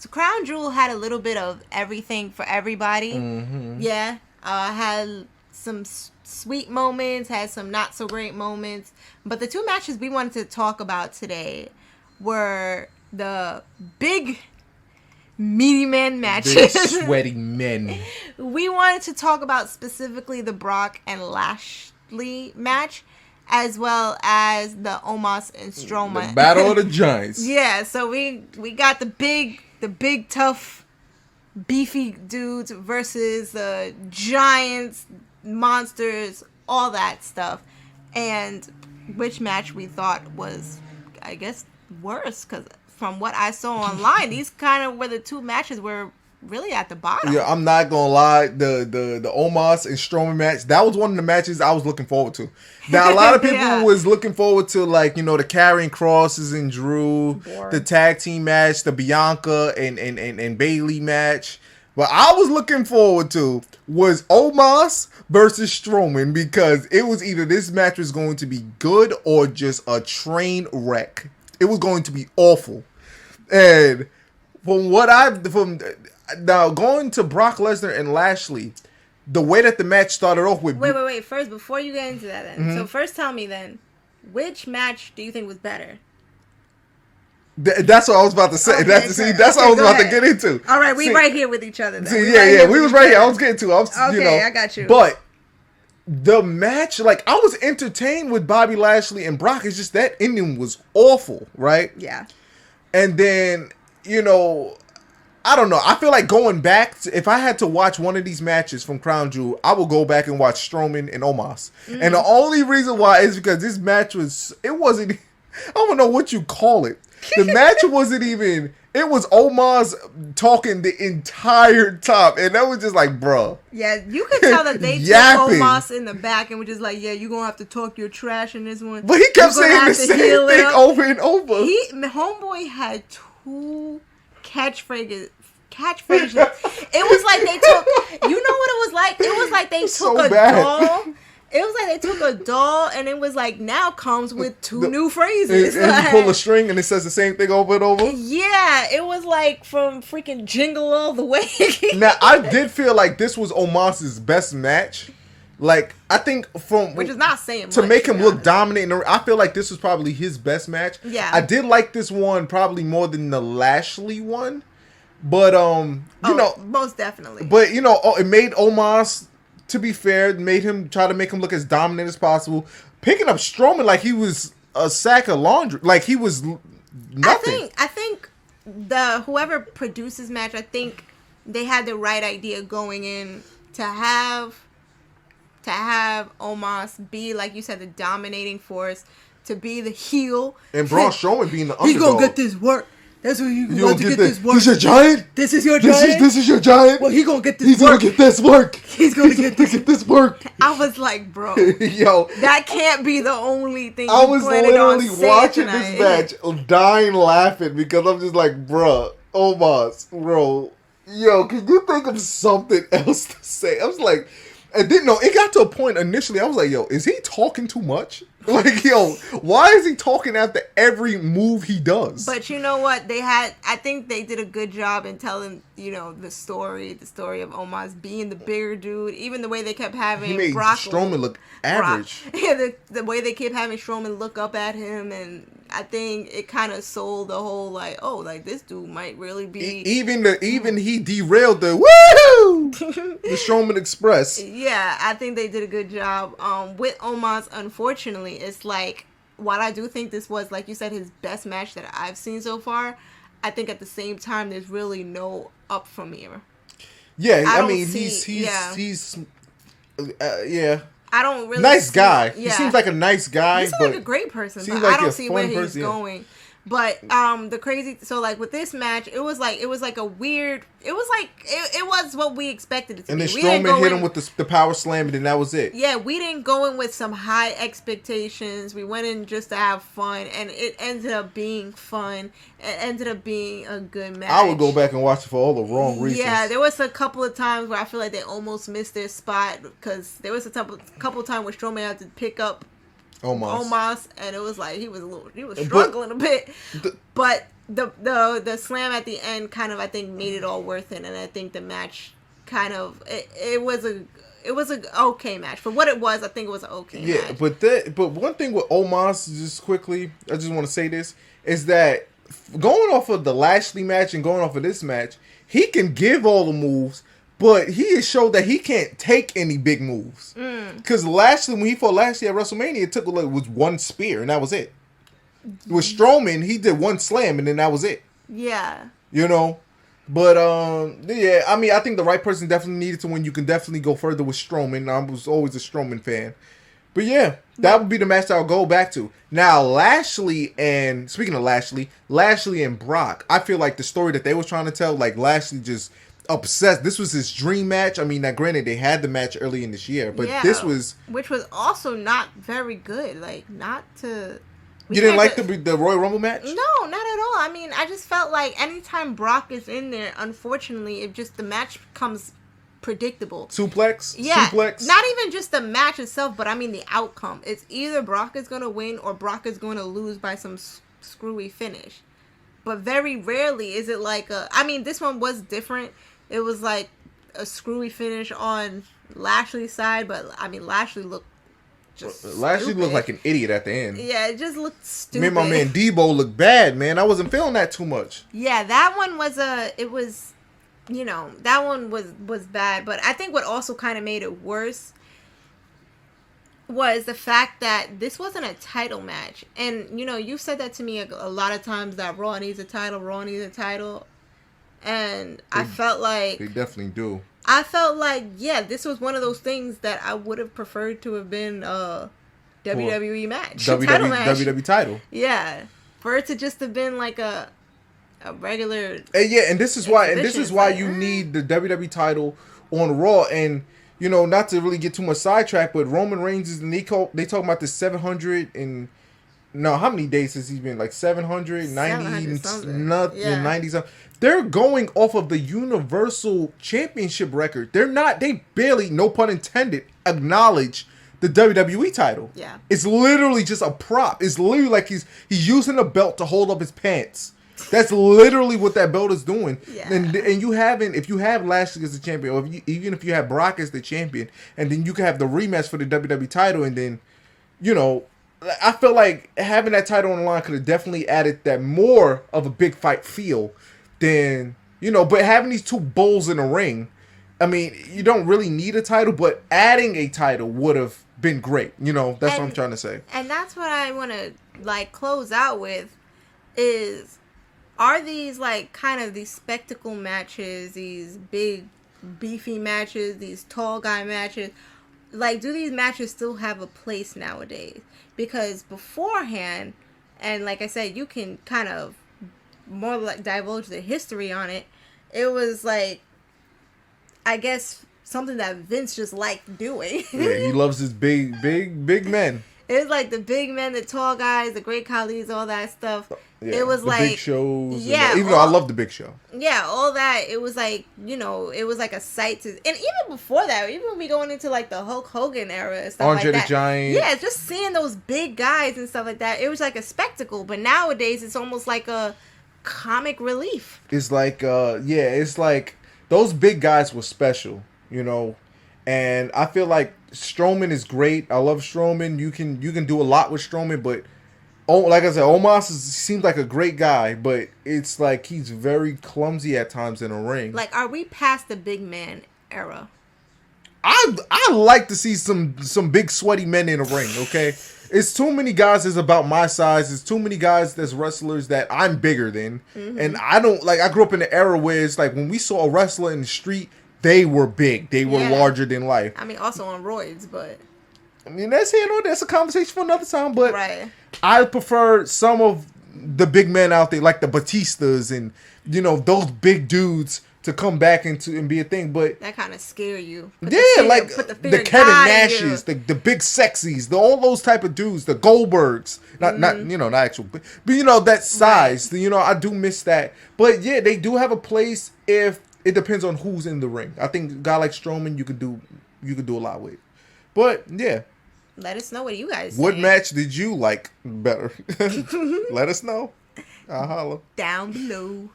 Crown Jewel had a little bit of everything for everybody. Mm-hmm. Yeah, had some sweet moments, had some not so great moments. But the two matches we wanted to talk about today were the big meaty men matches. Big sweaty men. We wanted to talk about specifically the Brock and Lashley match, as well as the Omos and Strowman. The Battle of the Giants. Yeah, so we got the big tough beefy dudes versus the giants, monsters, all that stuff. And which match we thought was, I guess, worse, because from what I saw online, these kind of were the two matches were really at the bottom. Yeah, I'm not gonna lie. The Omos and Strowman match, that was one of the matches I was looking forward to. Now, a lot of people was looking forward to, like, you know, the carrying crosses and Drew, the tag team match, the Bianca and Bailey match. What I was looking forward to was Omos versus Strowman, because it was either this match was going to be good or just a train wreck. It was going to be awful. And from now going to Brock Lesnar and Lashley, the way that the match started off with... Wait. First, before you get into that then. Mm-hmm. So first tell me then, which match do you think was better? That's what I was about to say. Okay, that's what I was about to get into. All right, we right here with each other then. We was right here. I was getting to it. I got you. But the match, like, I was entertained with Bobby Lashley and Brock. It's just that ending was awful, right? Yeah. And then, you know, I don't know. I feel like going back, if I had to watch one of these matches from Crown Jewel, I will go back and watch Strowman and Omos. Mm-hmm. And the only reason why is because this match wasn't, I don't know what you call it. The match wasn't even, it was Omos talking the entire time. And that was just like, bruh. Yeah, you could tell that they took Omos in the back and were just like, yeah, you're going to have to talk your trash in this one. But he kept saying the same thing over and over. Homeboy had two catchphrases. It was like they took, you know what it was like? It was like they took a doll. It was like they took a doll and it was like now comes with two new phrases. And you pull a string and it says the same thing over and over? Yeah, it was like from freaking Jingle All the Way. Now, I did feel like this was Omos's best match. Like, I think which is not saying to make him look dominant. I feel like this was probably his best match. Yeah. I did like this one probably more than the Lashley one. But, you know. Most definitely. But, you know, it made Omos, to be fair, try to make him look as dominant as possible. Picking up Strowman like he was a sack of laundry. Like he was nothing. I think whoever produced this match, I think they had the right idea going in to have Omos be, like you said, the dominating force, to be the heel. And Braun Strowman being the underdog. He's going to get this work. That's what you want to get this work. This is your giant? This is your giant? This is your giant? Well, he's going to get this work. He's going to get this work. He's going to get this work. I was like, bro. Yo. That can't be the only thing I was literally watching tonight. This match, dying laughing, because I'm just like, bruh, Omos, bro. Yo, can you think of something else to say? I was like, and then, no, it got to a point initially, I was like, yo, is he talking too much? Like, yo, why is he talking after every move he does? But you know what? I think they did a good job in telling, you know, the story of Omos being the bigger dude. Even the way they kept having he made Strowman look average. Yeah, the way they kept having Strowman look up at him, and I think it kind of sold the whole, like, oh, like, this dude might really be... Even he derailed the woo the Strowman Express. Yeah, I think they did a good job. With Omos, unfortunately, it's like, while I do think this was, like you said, his best match that I've seen so far, I think at the same time, there's really no up from here. Yeah, I mean, he's I don't really nice guy. Yeah. He seems like a nice guy. He seems like a great person, but I don't see where he's going. But the crazy, so like with this match, it was like a weird. It was like it was what we expected it to be. And then Strowman hit him with the power slam, and then that was it. Yeah, we didn't go in with some high expectations. We went in just to have fun, and it ended up being fun. It ended up being a good match. I would go back and watch it for all the wrong reasons. Yeah, there was a couple of times where I feel like they almost missed their spot, because there was a couple of times where Strowman had to pick up Omos, and it was like he was struggling a bit, but the slam at the end kind of, I think, made it all worth it, and I think the match kind of it was a okay match for what it was. I think it was an okay match. But one thing with Omos, just quickly, I just want to say this, is that going off of the Lashley match and going off of this match, he can give all the moves, but he has showed that he can't take any big moves. Because Lashley, when he fought Lashley at WrestleMania, it took was one spear, and that was it. With Strowman, he did one slam, and then that was it. Yeah. You know? But, yeah, I mean, I think the right person definitely needed to win. You can definitely go further with Strowman. I was always a Strowman fan. But, yeah, that would be the match I'll go back to. Now, Lashley and Brock, I feel like the story that they was trying to tell, like, Lashley just obsessed. This was his dream match. I mean, now granted, they had the match early in this year, but this was... Which was also not very good. Like, not to... You didn't like the Royal Rumble match? No, not at all. I mean, I just felt like anytime Brock is in there, unfortunately, the match becomes predictable. Suplex? Yeah. Suplex? Not even just the match itself, but I mean the outcome. It's either Brock is going to win or Brock is going to lose by some screwy finish. But very rarely is it like I mean, this one was different. It was like a screwy finish on Lashley's side, but I mean, Lashley looked Lashley looked like an idiot at the end. Yeah, it just looked stupid. Me and my man Djsable looked bad, man. I wasn't feeling that too much. Yeah, that one was that one was bad. But I think what also kind of made it worse was the fact that this wasn't a title match. And, you said that to me a lot of times, that Raw needs a title. And I felt like... They definitely do. I felt like, yeah, this was one of those things that I would have preferred to have been a WWE match. Title match. WWE title. Yeah. For it to just have been like a regular... And this is why you need the WWE title on Raw. And, not to really get too much sidetracked, but Roman Reigns is... They talk about the 700 and... No, how many days has he been? Like 790 something. 90 something. They're going off of the Universal Championship record. They barely, no pun intended, acknowledge the WWE title. Yeah. It's literally just a prop. It's literally like he's using a belt to hold up his pants. That's literally what that belt is doing. Yeah. And if you have Lashley as the champion, or even if you have Brock as the champion, and then you can have the rematch for the WWE title, and then, I feel like having that title on the line could have definitely added that more of a big fight feel than, but having these two bulls in the ring, I mean, you don't really need a title, but adding a title would have been great. That's what I'm trying to say. And that's what I want to, close out with is, are these, kind of these spectacle matches, these big, beefy matches, these tall guy matches, do these matches still have a place nowadays? Because beforehand, and like I said, you can kind of more divulge the history on it. It was I guess something that Vince just liked doing. Yeah, he loves his big men. It was like the big men, the tall guys, the great Khali's, all that stuff. Yeah, it was the big shows. Yeah. Even though I love the Big Show. Yeah, all that. It was it was like a sight to... And even before that, even when we going into the Hulk Hogan era and stuff Andre like that. the Giant. Yeah, just seeing those big guys and stuff like that. It was like a spectacle. But nowadays, it's almost like a comic relief. It's it's like those big guys were special, and I feel like Strowman is great. I love Strowman. You can do a lot with Strowman, but like I said, Omos seems like a great guy, but it's like he's very clumsy at times in a ring. Are we past the big man era? I like to see some big sweaty men in a ring, okay? It's too many guys that's about my size. It's too many guys that's wrestlers that I'm bigger than. Mm-hmm. And I don't, I grew up in the era where it's when we saw a wrestler in the street, they were big. They were larger than life. I mean, also on roids, but... I mean, that's a conversation for another time, but right. I prefer some of the big men out there, like the Batistas and, those big dudes to come back and be a thing, but... That kind of scare you. The Kevin Nashes, the big sexies, all those type of dudes, the Goldbergs, not actual, but that size, right. I do miss that. But yeah, they do have a place if it depends on who's in the ring. I think a guy like Strowman, you could do a lot with. But yeah. Let us know what you guys What think. match did you like better? Let us know. I'll holla. Down below.